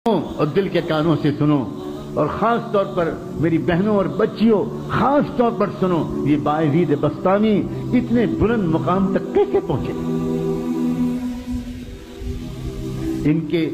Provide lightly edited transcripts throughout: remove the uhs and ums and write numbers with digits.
اور دل کے کانوں سے سنو، اور خاص طور پر میری بہنوں اور بچیوں خاص طور پر سنو، یہ باعزید بستانی اتنے بلند مقام تک کیسے پہنچے؟ ان کے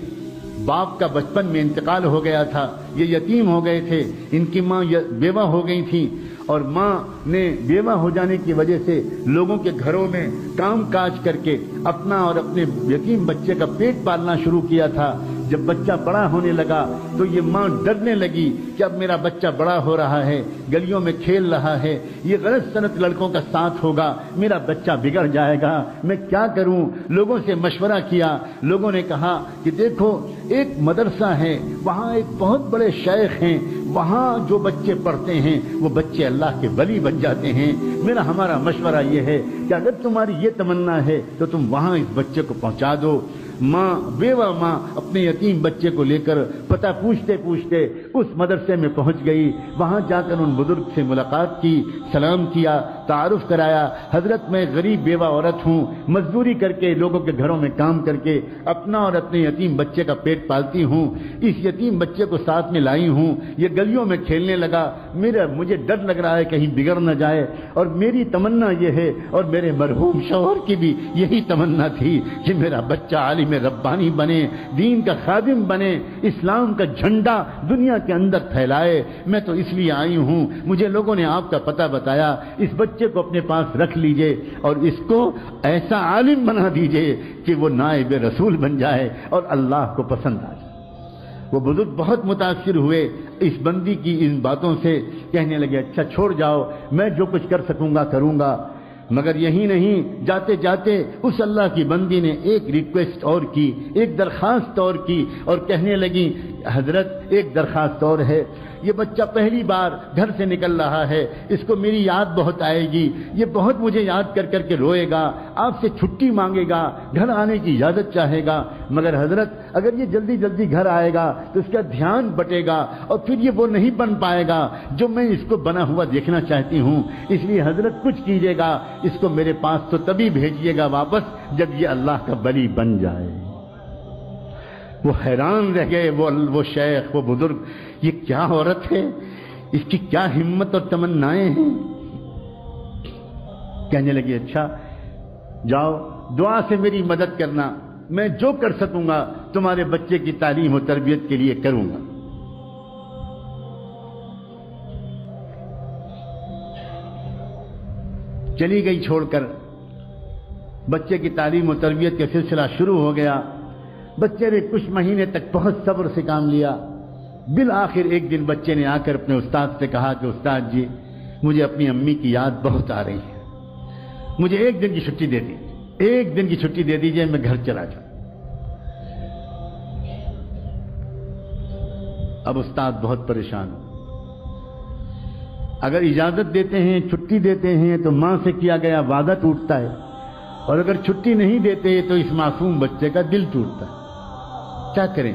باپ کا بچپن میں انتقال ہو گیا تھا، یہ یتیم ہو گئے تھے، ان کی ماں بیوہ ہو گئی تھی، اور ماں نے بیوہ ہو جانے کی وجہ سے لوگوں کے گھروں میں کام کاج کر کے اپنا اور اپنے یتیم بچے کا پیٹ پالنا شروع کیا تھا۔ جب بچہ بڑا ہونے لگا تو یہ ماں ڈرنے لگی کہ اب میرا بچہ بڑا ہو رہا ہے، گلیوں میں کھیل رہا ہے، یہ غلط سنت لڑکوں کا ساتھ ہوگا، میرا بچہ بگڑ جائے گا، میں کیا کروں؟ لوگوں سے مشورہ کیا، لوگوں نے کہا کہ دیکھو ایک مدرسہ ہے، وہاں ایک بہت بڑے شیخ ہیں، وہاں جو بچے پڑھتے ہیں وہ بچے اللہ کے ولی بن جاتے ہیں۔ ہمارا مشورہ یہ ہے کہ اگر تمہاری یہ تمنا ہے تو تم وہاں اس بچے کو پہنچا دو۔ ماں، بیوہ ماں اپنے یتیم بچے کو لے کر پتہ پوچھتے پوچھتے اس مدرسے میں پہنچ گئی۔ وہاں جا کر ان بزرگ سے ملاقات کی، سلام کیا، تعارف کرایا، حضرت میں غریب بیوہ عورت ہوں، مزدوری کر کے لوگوں کے گھروں میں کام کر کے اپنا اور اپنے یتیم بچے کا پیٹ پالتی ہوں، اس یتیم بچے کو ساتھ میں لائی ہوں، یہ گلیوں میں کھیلنے لگا، مجھے ڈر لگ رہا ہے کہیں بگڑ نہ جائے، اور میری تمنا یہ ہے، اور میرے مرحوم شوہر کی بھی یہی تمنا تھی کہ میرا بچہ عالم ربانی بنے، دین کا خادم بنے، اسلام کا جھنڈا دنیا کے اندر پھیلائے۔ میں تو اس لیے آئی ہوں، مجھے لوگوں نے آپ کا پتہ بتایا، اس بچے کو اپنے پاس رکھ لیجئے اور اس کو ایسا عالم بنا دیجئے کہ وہ نائب رسول بن جائے اور اللہ کو پسند آ جائے۔ وہ بزرگ بہت متاثر ہوئے اس بندی کی ان باتوں سے، کہنے لگے اچھا چھوڑ جاؤ، میں جو کچھ کر سکوں گا کروں گا۔ مگر یہی نہیں، جاتے جاتے اس اللہ کی بندی نے ایک ریکویسٹ اور کی، ایک درخواست اور کی، اور کہنے لگی حضرت ایک درخواست اور ہے، یہ بچہ پہلی بار گھر سے نکل رہا ہے، اس کو میری یاد بہت آئے گی، یہ بہت مجھے یاد کر کر کے روئے گا، آپ سے چھٹی مانگے گا، گھر آنے کی اجازت چاہے گا، مگر حضرت اگر یہ جلدی جلدی گھر آئے گا تو اس کا دھیان بٹے گا اور پھر یہ وہ نہیں بن پائے گا جو میں اس کو بنا ہوا دیکھنا چاہتی ہوں، اس لیے حضرت کچھ کیجیے گا، اس کو میرے پاس تو تبھی بھیجیے گا واپس جب یہ اللہ کا ولی بن جائے۔ وہ حیران رہ گئے، وہ شیخ، وہ بزرگ، یہ کیا عورت ہے، اس کی کیا ہمت اور تمنائیں ہیں۔ کہنے لگے اچھا جاؤ دعا سے میری مدد کرنا، میں جو کر سکوں گا تمہارے بچے کی تعلیم و تربیت کے لیے کروں گا۔ چلی گئی چھوڑ کر، بچے کی تعلیم و تربیت کا سلسلہ شروع ہو گیا۔ بچے نے کچھ مہینے تک بہت صبر سے کام لیا، بالآخر ایک دن بچے نے آ کر اپنے استاد سے کہا کہ استاد جی مجھے اپنی امی کی یاد بہت آ رہی ہے، مجھے ایک دن کی چھٹی دے دیجیے، ایک دن کی چھٹی دے دیجیے، میں گھر چلا جاؤں۔ اب استاد بہت پریشان ہو، اگر اجازت دیتے ہیں، چھٹی دیتے ہیں تو ماں سے کیا گیا وعدہ ٹوٹتا ہے، اور اگر چھٹی نہیں دیتے تو اس معصوم بچے کا دل ٹوٹتا ہے، کیا کریں؟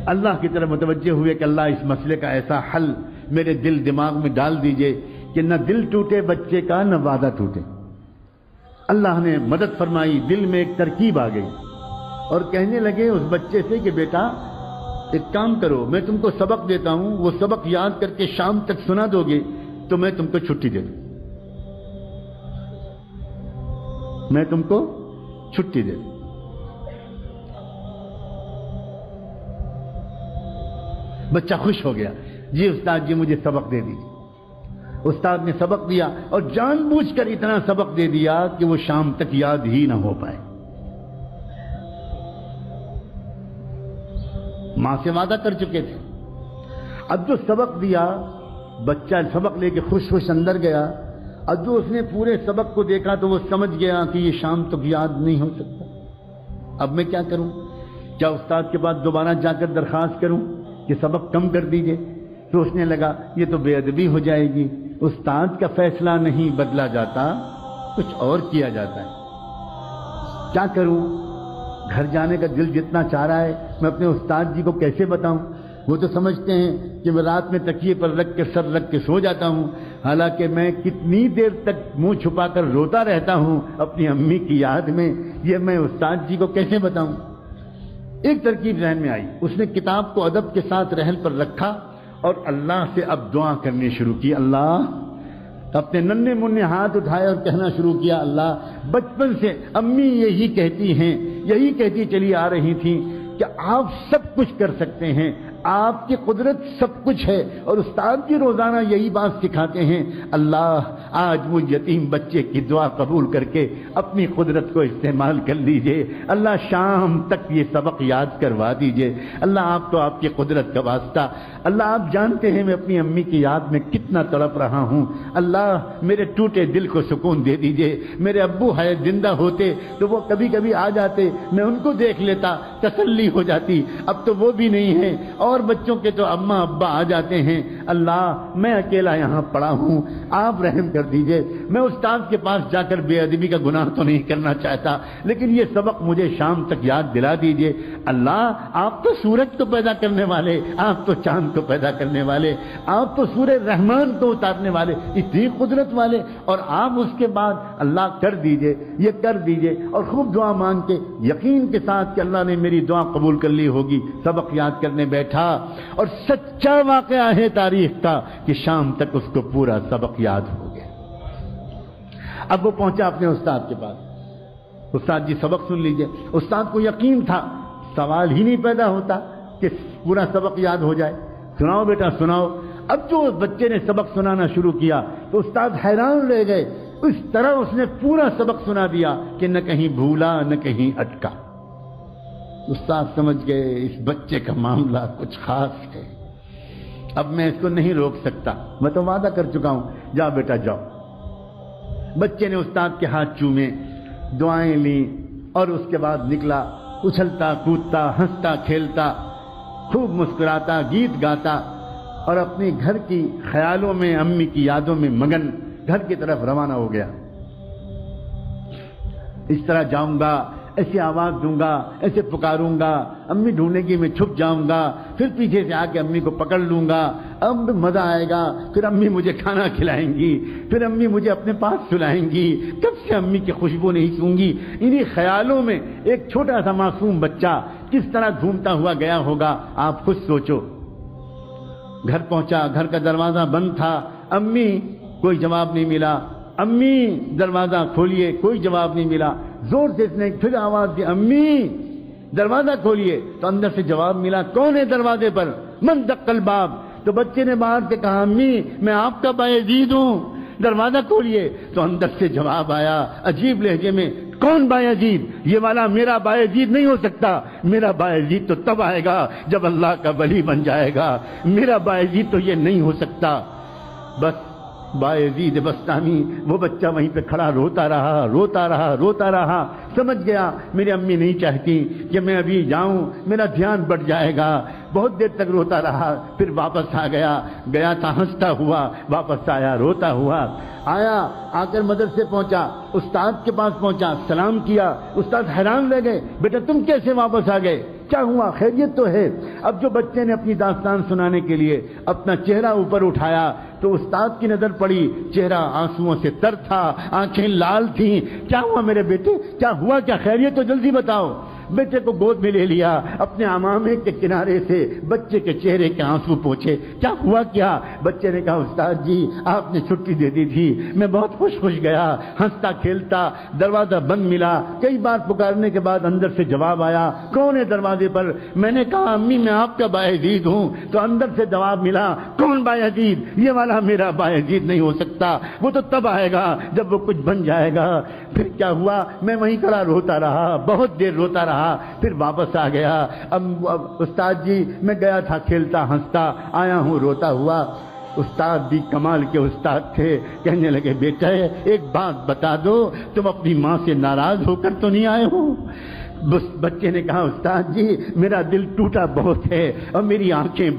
اللہ کی طرف متوجہ ہوئے کہ اللہ اس مسئلے کا ایسا حل میرے دل دماغ میں ڈال دیجئے کہ نہ دل ٹوٹے بچے کا، نہ وعدہ ٹوٹے۔ اللہ نے مدد فرمائی، دل میں ایک ترکیب آ گئی، اور کہنے لگے اس بچے سے کہ بیٹا ایک کام کرو، میں تم کو سبق دیتا ہوں، وہ سبق یاد کر کے شام تک سنا دو گے تو میں تم کو چھٹی دے دوں، میں تم کو چھٹی دے دوں۔ بچہ خوش ہو گیا، جی استاد جی مجھے سبق دے دیجیے۔ استاد نے سبق دیا، اور جان بوجھ کر اتنا سبق دے دیا کہ وہ شام تک یاد ہی نہ ہو پائے۔ ماں سے وعدہ کر چکے تھے، اب جو سبق دیا، بچہ سبق لے کے خوش خوش اندر گیا، اب جو اس نے پورے سبق کو دیکھا تو وہ سمجھ گیا کہ یہ شام تک یاد نہیں ہو سکتا، اب میں کیا کروں؟ کیا استاد کے پاس دوبارہ جا کر درخواست کروں کہ سبق کم کر دیجئے؟ سوچنے لگا یہ تو بے ادبی ہو جائے گی، استاد کا فیصلہ نہیں بدلا جاتا، کچھ اور کیا جاتا ہے، کیا کروں؟ گھر جانے کا دل جتنا چاہ رہا ہے، میں اپنے استاد جی کو کیسے بتاؤں؟ وہ تو سمجھتے ہیں کہ میں رات میں تکیے پر رکھ کے سر رکھ کے سو جاتا ہوں، حالانکہ میں کتنی دیر تک منہ چھپا کر روتا رہتا ہوں اپنی امی کی یاد میں، یہ میں استاد جی کو کیسے بتاؤں؟ ایک ترکیب ذہن میں آئی، اس نے کتاب کو ادب کے ساتھ رحل پر رکھا اور اللہ سے اب دعا کرنی شروع کی۔ اللہ، اپنے ننھے منھے ہاتھ اٹھائے اور کہنا شروع کیا، اللہ، بچپن سے امی یہی کہتی ہیں، یہی کہتی چلی آ رہی تھیں کہ آپ سب کچھ کر سکتے ہیں، آپ کی قدرت سب کچھ ہے، اور استاد بھی روزانہ یہی بات سکھاتے ہیں۔ اللہ، آج وہ یتیم بچے کی دعا قبول کر کے اپنی قدرت کو استعمال کر لیجئے۔ اللہ، شام تک یہ سبق یاد کروا دیجئے۔ اللہ، آپ تو آپ کی قدرت کا واسطہ، اللہ آپ جانتے ہیں میں اپنی امی کی یاد میں کتنا تڑپ رہا ہوں۔ اللہ، میرے ٹوٹے دل کو سکون دے دیجئے۔ میرے ابو ہے زندہ ہوتے تو وہ کبھی کبھی آ جاتے، میں ان کو دیکھ لیتا، تسلی ہو جاتی۔ اب تو وہ بھی نہیں ہے، اور بچوں کے تو اماں ابا آ جاتے ہیں۔ اللہ، میں اکیلا یہاں پڑا ہوں، آپ رحم کر دیجئے۔ میں استاد کے پاس جا کر بے ادبی کا گناہ تو نہیں کرنا چاہتا، لیکن یہ سبق مجھے شام تک یاد دلا دیجئے۔ اللہ، آپ تو سورج کو پیدا کرنے والے، آپ تو چاند کو پیدا کرنے والے، آپ تو سورہ رحمان کو اتارنے والے، اتنی قدرت والے، اور آپ اس کے بعد اللہ کر دیجئے، یہ کر دیجئے، اور خوب دعا مانگ کے یقین کے ساتھ کہ اللہ نے میری دعا قبول کر لی ہوگی، سبق یاد کرنے بیٹھا، اور سچا واقعہ ہے تاریخ کا کہ شام تک اس کو پورا سبق یاد ہو گیا۔ اب وہ پہنچا اپنے استاد کے پاس، استاد جی سبق سن لیجئے۔ استاد کو یقین تھا، سوال ہی نہیں پیدا ہوتا کہ پورا سبق یاد ہو جائے۔ سناؤ بیٹا سناؤ۔ اب جو بچے نے سبق سنانا شروع کیا تو استاد حیران رہ گئے، اس طرح اس نے پورا سبق سنا دیا کہ نہ کہیں بھولا نہ کہیں اٹکا۔ استاد سمجھ گئے اس بچے کا معاملہ کچھ خاص ہے، اب میں اس کو نہیں روک سکتا، میں تو وعدہ کر چکا ہوں، جاؤ بیٹا جاؤ۔ بچے نے استاد کے ہاتھ چومے، دعائیں لیں، اور اس کے بعد نکلا، اچھلتا کودتا ہنستا کھیلتا، خوب مسکراتا، گیت گاتا، اور اپنے گھر کی خیالوں میں، امی کی یادوں میں مگن گھر کی طرف روانہ ہو گیا۔ اس طرح جاؤں گا، ایسے آواز دوں گا، ایسے پکاروں گا، امی ڈھونڈے گی، میں چھپ جاؤں گا، پھر پیچھے سے آ کے امی کو پکڑ لوں گا، اب مزہ آئے گا، پھر امی مجھے کھانا کھلائیں گی، پھر امی مجھے اپنے پاس سلائیں گی، کب سے امی کی خوشبو نہیں سوں گی۔ انہی خیالوں میں ایک چھوٹا سا معصوم بچہ کس طرح گھومتا ہوا گیا ہوگا، آپ خود سوچو۔ گھر پہنچا، گھر کا دروازہ بند تھا، امی، کوئی جواب نہیں ملا، امی دروازہ کھولیے، کوئی جواب نہیں ملا، زور سے اس نے پھر آواز دی، امی دروازہ کھولیے، تو اندر سے جواب ملا، کون ہے دروازے پر؟ من دق الباب۔ تو بچے نے باہر سے کہا، امی میں آپ کا بایزید ہوں، دروازہ کھولیے۔ تو اندر سے جواب آیا عجیب لہجے میں، کون بایزید؟ یہ والا میرا بایزید نہیں ہو سکتا، میرا بایزید تو تب آئے گا جب اللہ کا ولی بن جائے گا، میرا بایزید تو یہ نہیں ہو سکتا۔ بس بایزید بستامی، وہ بچہ وہیں پہ کھڑا روتا رہا روتا رہا روتا رہا، سمجھ گیا میری امی نہیں چاہتی کہ میں ابھی جاؤں، میرا دھیان بٹ جائے گا، بہت دیر تک روتا رہا، پھر واپس آ گیا، گیا تھا ہنستا ہوا، واپس آیا روتا ہوا، آیا، آ کر مدرسے پہنچا، استاد کے پاس پہنچا، سلام کیا، استاد حیران رہ گئے، بیٹا تم کیسے واپس آ گئے، کیا ہوا، خیریت تو ہے؟ اب جو بچے نے اپنی داستان سنانے کے لیے اپنا چہرہ اوپر اٹھایا تو استاد کی نظر پڑی، چہرہ آنسوؤں سے تر تھا، آنکھیں لال تھیں۔ کیا ہوا میرے بیٹے، کیا ہوا، کیا خیریت تو جلدی بتاؤ۔ بیٹے کو گود میں لے لیا، اپنے عمامے کے کنارے سے بچے کے چہرے کے آنسو پوچھے، کیا ہوا کیا؟ بچے نے کہا، استاد جی آپ نے چھٹی دے دی تھی، میں بہت خوش گیا، ہنستا کھیلتا، دروازہ بند ملا، کئی بار پکارنے کے بعد اندر سے جواب آیا، کون ہے دروازے پر؟ میں نے کہا، امی میں آپ کا بایزید ہوں، تو اندر سے جواب ملا، کون بایزید؟ یہ والا میرا بایزید نہیں ہو سکتا، وہ تو تب آئے گا جب وہ کچھ بن جائے گا۔ پھر کیا ہوا؟ میں وہیں کھڑا روتا رہا، بہت دیر روتا رہا، پھر واپس آ گیا۔ اب استاد جی میں گیا تھا کھیلتا ہنستا، آیا ہوں روتا ہوا۔ استاد بھی کمال کے استاد تھے، کہنے لگے، بیٹا ایک بات بتا دو، تم اپنی ماں سے ناراض ہو کر تو نہیں آئے ہو؟ بچے نے کہا استاد جی میرا دل ٹوٹا بہت ہے اور میری آنکھیں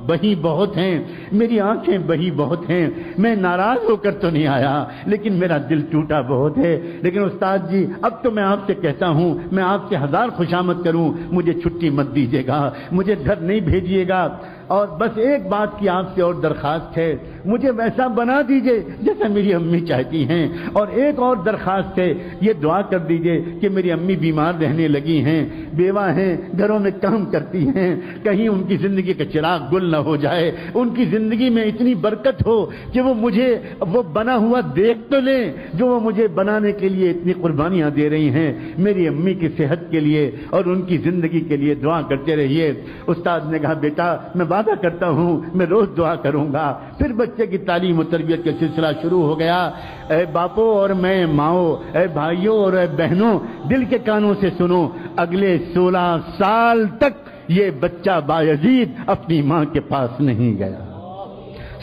بہی بہت ہیں، میری آنکھیں بہی بہت ہیں، میں ناراض ہو کر تو نہیں آیا لیکن میرا دل ٹوٹا بہت ہے، لیکن استاد جی اب تو میں آپ سے کہتا ہوں میں آپ سے 1000 خوشامد کروں، مجھے چھٹی مت دیجیے گا، مجھے گھر نہیں بھیجیے گا، اور بس ایک بات کی آپ سے اور درخواست ہے، مجھے ویسا بنا دیجئے جیسا میری امی چاہتی ہیں، اور ایک اور درخواست ہے، یہ دعا کر دیجئے کہ میری امی بیمار رہنے لگی ہیں، بیوہ ہیں، گھروں میں کام کرتی ہیں، کہیں ان کی زندگی کا چراغ گل نہ ہو جائے، ان کی زندگی میں اتنی برکت ہو کہ وہ مجھے وہ بنا ہوا دیکھ تو لیں جو وہ مجھے بنانے کے لیے اتنی قربانیاں دے رہی ہیں، میری امی کی صحت کے لیے اور ان کی زندگی کے لیے دعا کرتے رہیے۔ استاد نے کہا بیٹا میں وعدہ کرتا ہوں میں روز دعا کروں گا۔ پھر بچے کی تعلیم و تربیت کا سلسلہ شروع ہو گیا۔ اے باپو اور میں ماؤں، اے بھائیوں اور اے بہنوں، دل کے کانوں سے سنو، اگلے 16 سال تک یہ بچہ بایزید اپنی ماں کے پاس نہیں گیا۔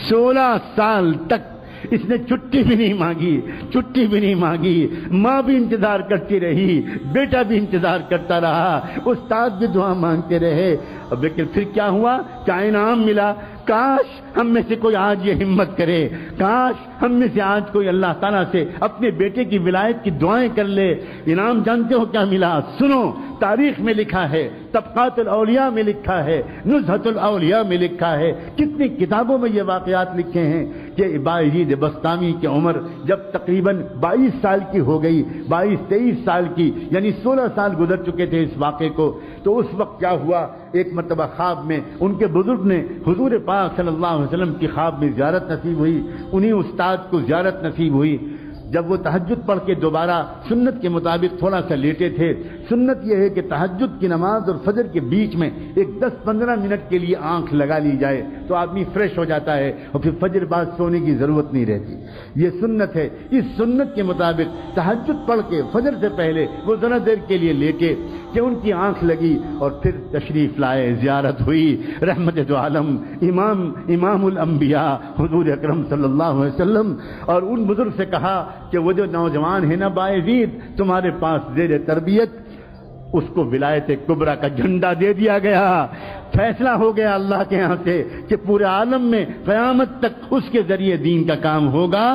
16 سال تک اس نے چھٹی بھی نہیں مانگی، چھٹی بھی نہیں مانگی، ماں بھی انتظار کرتی رہی، بیٹا بھی انتظار کرتا رہا، استاد بھی دعا مانگتے رہے، لیکن پھر کیا ہوا؟ کیا انعام ملا؟ کاش ہم میں سے کوئی آج یہ ہمت کرے، کاش ہم میں سے آج کوئی اللہ تعالیٰ سے اپنے بیٹے کی ولایت کی دعائیں کر لے۔ انعام جانتے ہو کیا ملا؟ سنو، تاریخ میں لکھا ہے، طبقات الاولیاء میں لکھا ہے، نزہۃ الاولیاء میں لکھا ہے، کتنی کتابوں میں یہ واقعات لکھے ہیں کہ بایزید بسطامی کی عمر جب تقریباً 22 سال کی ہو گئی، 22-23 سال کی، یعنی 16 سال گزر چکے تھے اس واقعے کو، تو اس وقت کیا ہوا؟ ایک مرتبہ خواب میں ان کے بزرگ نے حضور پاک صلی اللہ علیہ وسلم کی خواب میں زیارت نصیب ہوئی، انہی استاد کو زیارت نصیب ہوئی۔ جب وہ تہجد پڑھ کے دوبارہ سنت کے مطابق تھوڑا سا لیٹے تھے، سنت یہ ہے کہ تہجد کی نماز اور فجر کے بیچ میں ایک 10-15 منٹ کے لیے آنکھ لگا لی جائے تو آدمی فریش ہو جاتا ہے اور پھر فجر بعد سونے کی ضرورت نہیں رہتی، یہ سنت ہے۔ اس سنت کے مطابق تہجد پڑھ کے فجر سے پہلے وہ ذرا دیر کے لیے لیٹے کہ ان کی آنکھ لگی اور پھر تشریف لائے، زیارت ہوئی رحمت دو عالم امام الانبیاء حضور اکرم صلی اللہ علیہ وسلم، اور ان بزرگ سے کہا کہ وہ جو نوجوان ہے نا بایزید تمہارے پاس زیر تربیت، اس کو ولایت کبریٰ کا جھنڈا دے دیا گیا، فیصلہ ہو گیا اللہ کے ہاں سے کہ پورے عالم میں قیامت تک اس کے ذریعے دین کا کام ہوگا،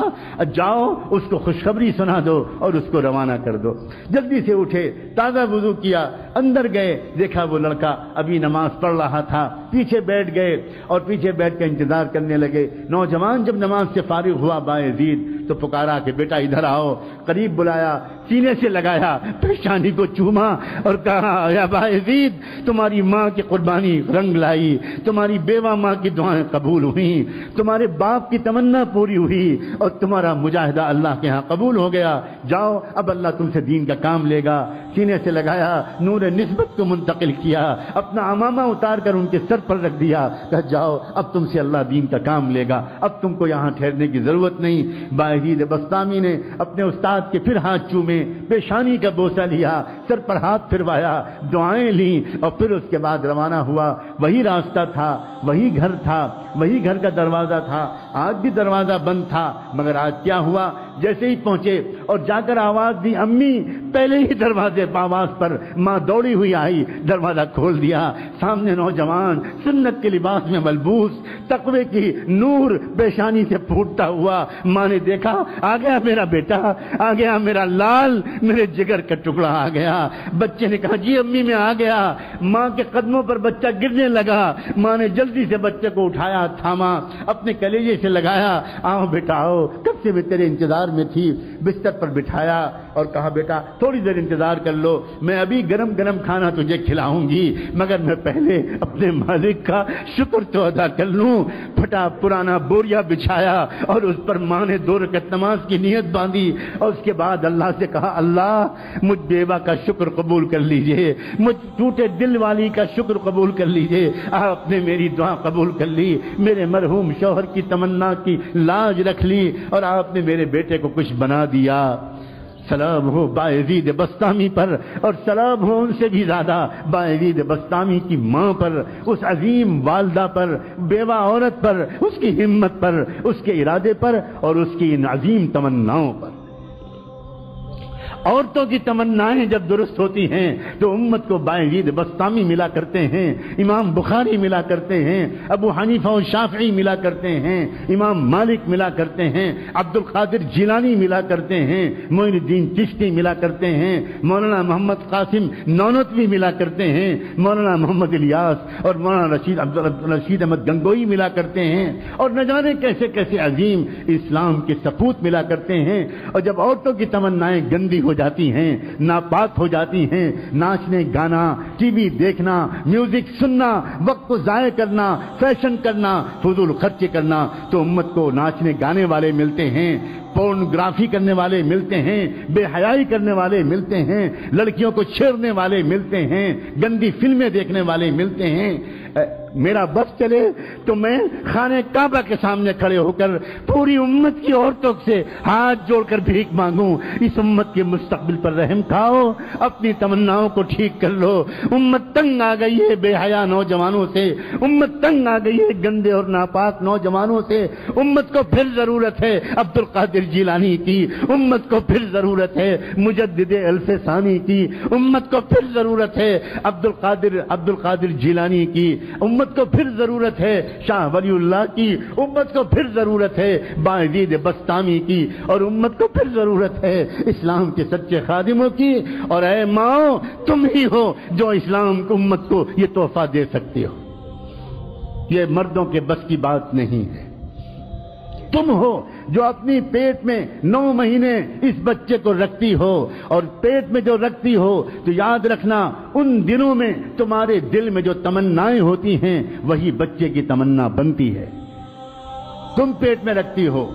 جاؤ اس کو خوشخبری سنا دو اور اس کو روانہ کر دو۔ جلدی سے اٹھے، تازہ وضو کیا، اندر گئے، دیکھا وہ لڑکا ابھی نماز پڑھ رہا تھا، پیچھے بیٹھ گئے اور پیچھے بیٹھ کے انتظار کرنے لگے۔ نوجوان جب نماز سے فارغ ہوا بایزید تو پکارا کہ بیٹا ادھر آؤ، قریب بلایا، سینے سے لگایا، پیشانی کو چوما اور کہا یا بایزید تمہاری ماں کی قربانی رنگ لائی، تمہاری بیوہ ماں کی دعائیں قبول ہوئیں، تمہارے باپ کی تمنا پوری ہوئی اور تمہارا مجاہدہ اللہ کے ہاں قبول ہو گیا، جاؤ اب اللہ تم سے دین کا کام لے گا۔ سینے سے لگایا، نور نسبت کو منتقل کیا، اپنا عمامہ اتار کر ان کے سر پر رکھ دیا، کہا جاؤ اب تم سے اللہ دین کا کام لے گا، اب تم کو یہاں ٹھہرنے کی ضرورت نہیں۔ بایزید بسطامی نے اپنے استاد کے پھر ہاتھ چومے، پیشانی کا بوسہ لیا، سر پر ہاتھ پھروایا، دعائیں لیں اور پھر اس کے بعد روانہ ہوا۔ وہی راستہ تھا، وہی گھر تھا، وہی گھر کا دروازہ تھا، آج بھی دروازہ بند تھا، مگر آج کیا ہوا؟ جیسے ہی پہنچے اور جا کر آواز دی امی، پہلے ہی دروازے آواز پر ماں دوڑی ہوئی آئی، دروازہ کھول دیا، سامنے نوجوان سنت کے لباس میں ملبوس، تقوی کی نور پیشانی سے پھوٹتا ہوا۔ ماں نے دیکھا آ گیا میرا بیٹا، آ گیا میرا لال، میرے جگر کا ٹکڑا آ گیا۔ بچے نے کہا جی امی میں آ گیا۔ ماں کے قدموں پر بچہ گرنے لگا، ماں نے جلدی سے بچے کو اٹھایا، تھاما، اپنے کلیجے سے لگایا، آؤ بیٹا آؤ، کب سے میں تیرے انتظار میں تھی۔ بستر پر بٹھایا اور کہا بیٹا تھوڑی دیر انتظار کر لو، میں ابھی گرم گرم کھانا تجھے کھلاؤں گی، مگر میں پہلے اپنے مالک کا شکر تو ادا کر لوں۔ پھٹا پرانا بوریا بچھایا اور اس پر ماں نے 2 رکعت نماز کی نیت باندھی اور اس کے بعد اللہ سے کہا اللہ مجھ بیوہ کا شکر قبول کر لیجئے، مجھ ٹوٹے دل والی کا شکر قبول کر لیجئے، آپ نے میری دعا قبول کر لی، میرے مرحوم شوہر کی تمنا کی لاج رکھ لی اور آپ نے میرے بیٹے کو کچھ بنا دیا۔ سلام ہو بایزید بسطامی پر، اور سلام ہو ان سے بھی زیادہ بایزید بسطامی کی ماں پر، اس عظیم والدہ پر، بیوہ عورت پر، اس کی ہمت پر، اس کے ارادے پر اور اس کی ان عظیم تمناؤں پر۔ عورتوں کی تمنائیں جب درست ہوتی ہیں تو امت کو بائزید بسطامی ملا کرتے ہیں، امام بخاری ملا کرتے ہیں، ابو حنیفہ و شافعی ملا کرتے ہیں، امام مالک ملا کرتے ہیں، عبد القادر جیلانی ملا کرتے ہیں، معین الدین چشتی ملا کرتے ہیں، مولانا محمد قاسم نانوتوی ملا کرتے ہیں، مولانا محمد الیاس اور مولانا رشید احمد گنگوئی ملا کرتے ہیں، اور نہ جانے کیسے کیسے عظیم اسلام کے سپوت ملا کرتے ہیں۔ اور جب عورتوں کی تمنائیں گندی ہو جاتی ہیں، ناپاک ہو جاتی ہیں، ناچنے گانا، ٹی وی دیکھنا، میوزک سننا، وقت کو ضائع کرنا، فیشن کرنا، فضول خرچی کرنا، تو امت کو ناچنے گانے والے ملتے ہیں، پورنوگرافی کرنے والے ملتے ہیں، بے حیائی کرنے والے ملتے ہیں، لڑکیوں کو چھیڑنے والے ملتے ہیں، گندی فلمیں دیکھنے والے ملتے ہیں۔ میرا بس چلے تو میں خانہ کعبہ کے سامنے کھڑے ہو کر پوری امت کی عورتوں سے ہاتھ جوڑ کر بھیک مانگوں، اس امت کے مستقبل پر رحم کھاؤ، اپنی تمناؤں کو ٹھیک کر لو۔ امت تنگ آ گئی ہے بے حیا نوجوانوں سے، امت تنگ آ گئی ہے گندے اور ناپاک نوجوانوں سے، امت کو پھر ضرورت ہے عبد القادر جیلانی کی، امت کو پھر ضرورت ہے مجدد الف ثانی کی، امت کو پھر ضرورت ہے عبد القادر جیلانی کی، امت کو پھر ضرورت ہے شاہ ولی اللہ کی، امت کو پھر ضرورت ہے بائزید بسطامی کی، اور امت کو پھر ضرورت ہے اسلام کے سچے خادموں کی۔ اور اے ماؤں، تم ہی ہو جو اسلام کو امت کو یہ تحفہ دے سکتے ہو، یہ مردوں کے بس کی بات نہیں ہے۔ تم ہو جو اپنی پیٹ میں 9 مہینے اس بچے کو رکھتی ہو، اور پیٹ میں جو رکھتی ہو تو یاد رکھنا ان دنوں میں تمہارے دل میں جو تمنائیں ہوتی ہیں وہی بچے کی تمنا بنتی ہے۔ تم پیٹ میں رکھتی ہو،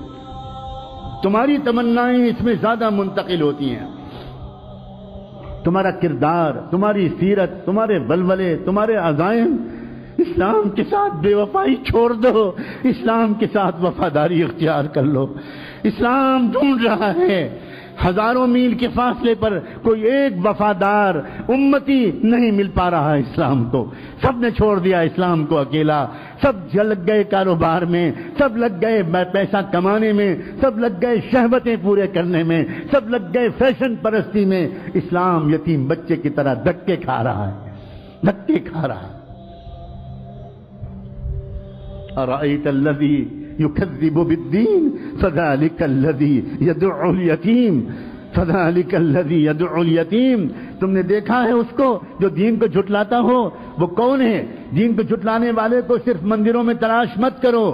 تمہاری تمنائیں اس میں زیادہ منتقل ہوتی ہیں۔ تمہارا کردار، تمہاری سیرت، تمہارے ولولے، تمہارے عزائم، اسلام کے ساتھ بے وفائی چھوڑ دو، اسلام کے ساتھ وفاداری اختیار کر لو۔ اسلام ڈھونڈ رہا ہے، ہزاروں میل کے فاصلے پر کوئی ایک وفادار امتی نہیں مل پا رہا ہے اسلام کو۔ سب نے چھوڑ دیا اسلام کو اکیلا، سب لگ گئے کاروبار میں، سب لگ گئے پیسہ کمانے میں، سب لگ گئے شہوتیں پورے کرنے میں، سب لگ گئے فیشن پرستی میں۔ اسلام یتیم بچے کی طرح دھکے کھا رہا ہے، دھکے کھا رہا ہے۔ أرأيت الذي يكذب بالدين فذلك الذي يدعو اليتيم، فذلك الذي يدعو اليتيم۔ تم نے دیکھا ہے اس کو جو دین کو جھٹلاتا ہو؟ وہ کون ہے؟ دین کو جھٹلانے والے کو صرف مندروں میں تلاش مت کرو،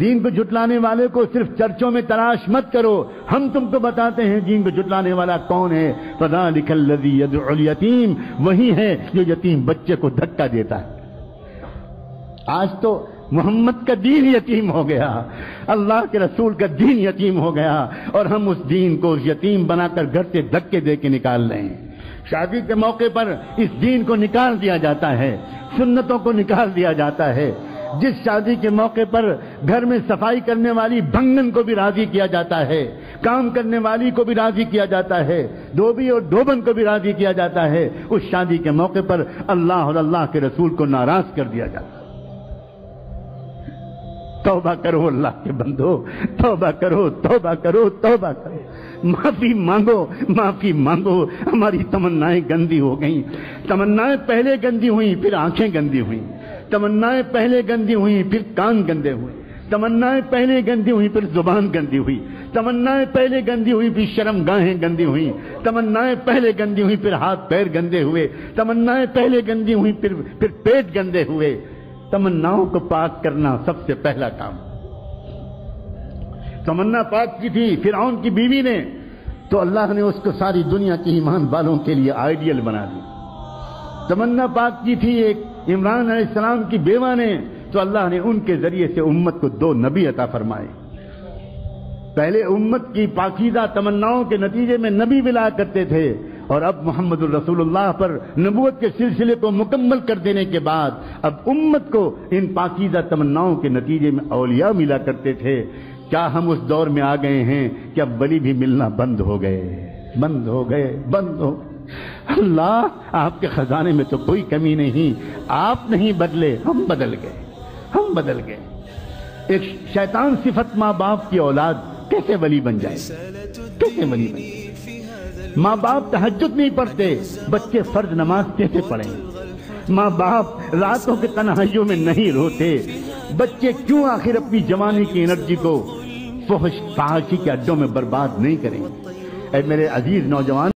دین کو جھٹلانے والے کو صرف چرچوں میں تلاش مت کرو، ہم تم کو بتاتے ہیں دین کو جھٹلانے والا کون ہے۔ فذلك الذي يدعو اليتيم، وہی ہے جو یتیم بچے کو دھکا دیتا ہے۔ آج تو محمد کا دین یتیم ہو گیا، اللہ کے رسول کا دین یتیم ہو گیا، اور ہم اس دین کو یتیم بنا کر گھر سے دھکے دے کے نکال رہے ہیں۔ شادی کے موقع پر اس دین کو نکال دیا جاتا ہے، سنتوں کو نکال دیا جاتا ہے۔ جس شادی کے موقع پر گھر میں صفائی کرنے والی بھنگن کو بھی راضی کیا جاتا ہے، کام کرنے والی کو بھی راضی کیا جاتا ہے، دھوبی اور دھوبن کو بھی راضی کیا جاتا ہے، اس شادی کے موقع پر اللہ اور اللہ کے رسول کو ناراض کر دیا جاتا ہے۔ توبہ کرو اللہ کے بندو، توبہ کرو، توبہ کرو، توبہ کرو، معافی مانگو، معافی مانگو۔ ہماری تمنائیں گندی ہو گئیں، تمنائیں پہلے گندی ہوئیں پھر آنکھیں گندی ہوئیں، تمنائیں پہلے گندی ہوئیں پھر کان گندے ہوئے، تمنائیں پہلے گندی ہوئی پھر زبان گندی ہوئی، تمنائیں پہلے گندی ہوئی پھر شرم گاہیں گندی ہوئی، تمنائیں پہلے گندی ہوئی پھر ہاتھ پیر گندے ہوئے، تمنائیں پہلے گندی ہوئی پھر پیٹ گندے ہوئے۔ تمناؤں کو پاک کرنا سب سے پہلا کام۔ تمنا پاک کی تھی فرعون کی بیوی نے، تو اللہ نے اس کو ساری دنیا کے ایمان والوں کے لیے آئیڈیل بنا دی۔ تمنا پاک کی تھی ایک عمران علیہ السلام کی بیوہ نے، تو اللہ نے ان کے ذریعے سے امت کو 2 نبی عطا فرمائے۔ پہلے امت کی پاکیزہ تمناؤں کے نتیجے میں نبی ملا کرتے تھے، اور اب محمد الرسول اللہ پر نبوت کے سلسلے کو مکمل کر دینے کے بعد اب امت کو ان پاکیزہ تمناؤں کے نتیجے میں اولیاء ملا کرتے تھے۔ کیا ہم اس دور میں آ گئے ہیں کہ اب ولی بھی ملنا بند ہو گئے، بند ہو گئے، بند ہو گئے؟ اللہ، آپ کے خزانے میں تو کوئی کمی نہیں، آپ نہیں بدلے، ہم بدل گئے، ہم بدل گئے۔ ایک شیطان صفت ماں باپ کی اولاد کیسے ولی بن جائے، کیسے ولی بن جائے؟ ماں باپ تہجد نہیں پڑھتے، بچے فرض نماز کیسے پڑھیں؟ ماں باپ راتوں کے تنہائیوں میں نہیں روتے، بچے کیوں آخر اپنی جوانی کی انرجی کو فحش فحاشی کے اڈوں میں برباد نہیں کریں؟ اے میرے عزیز نوجوان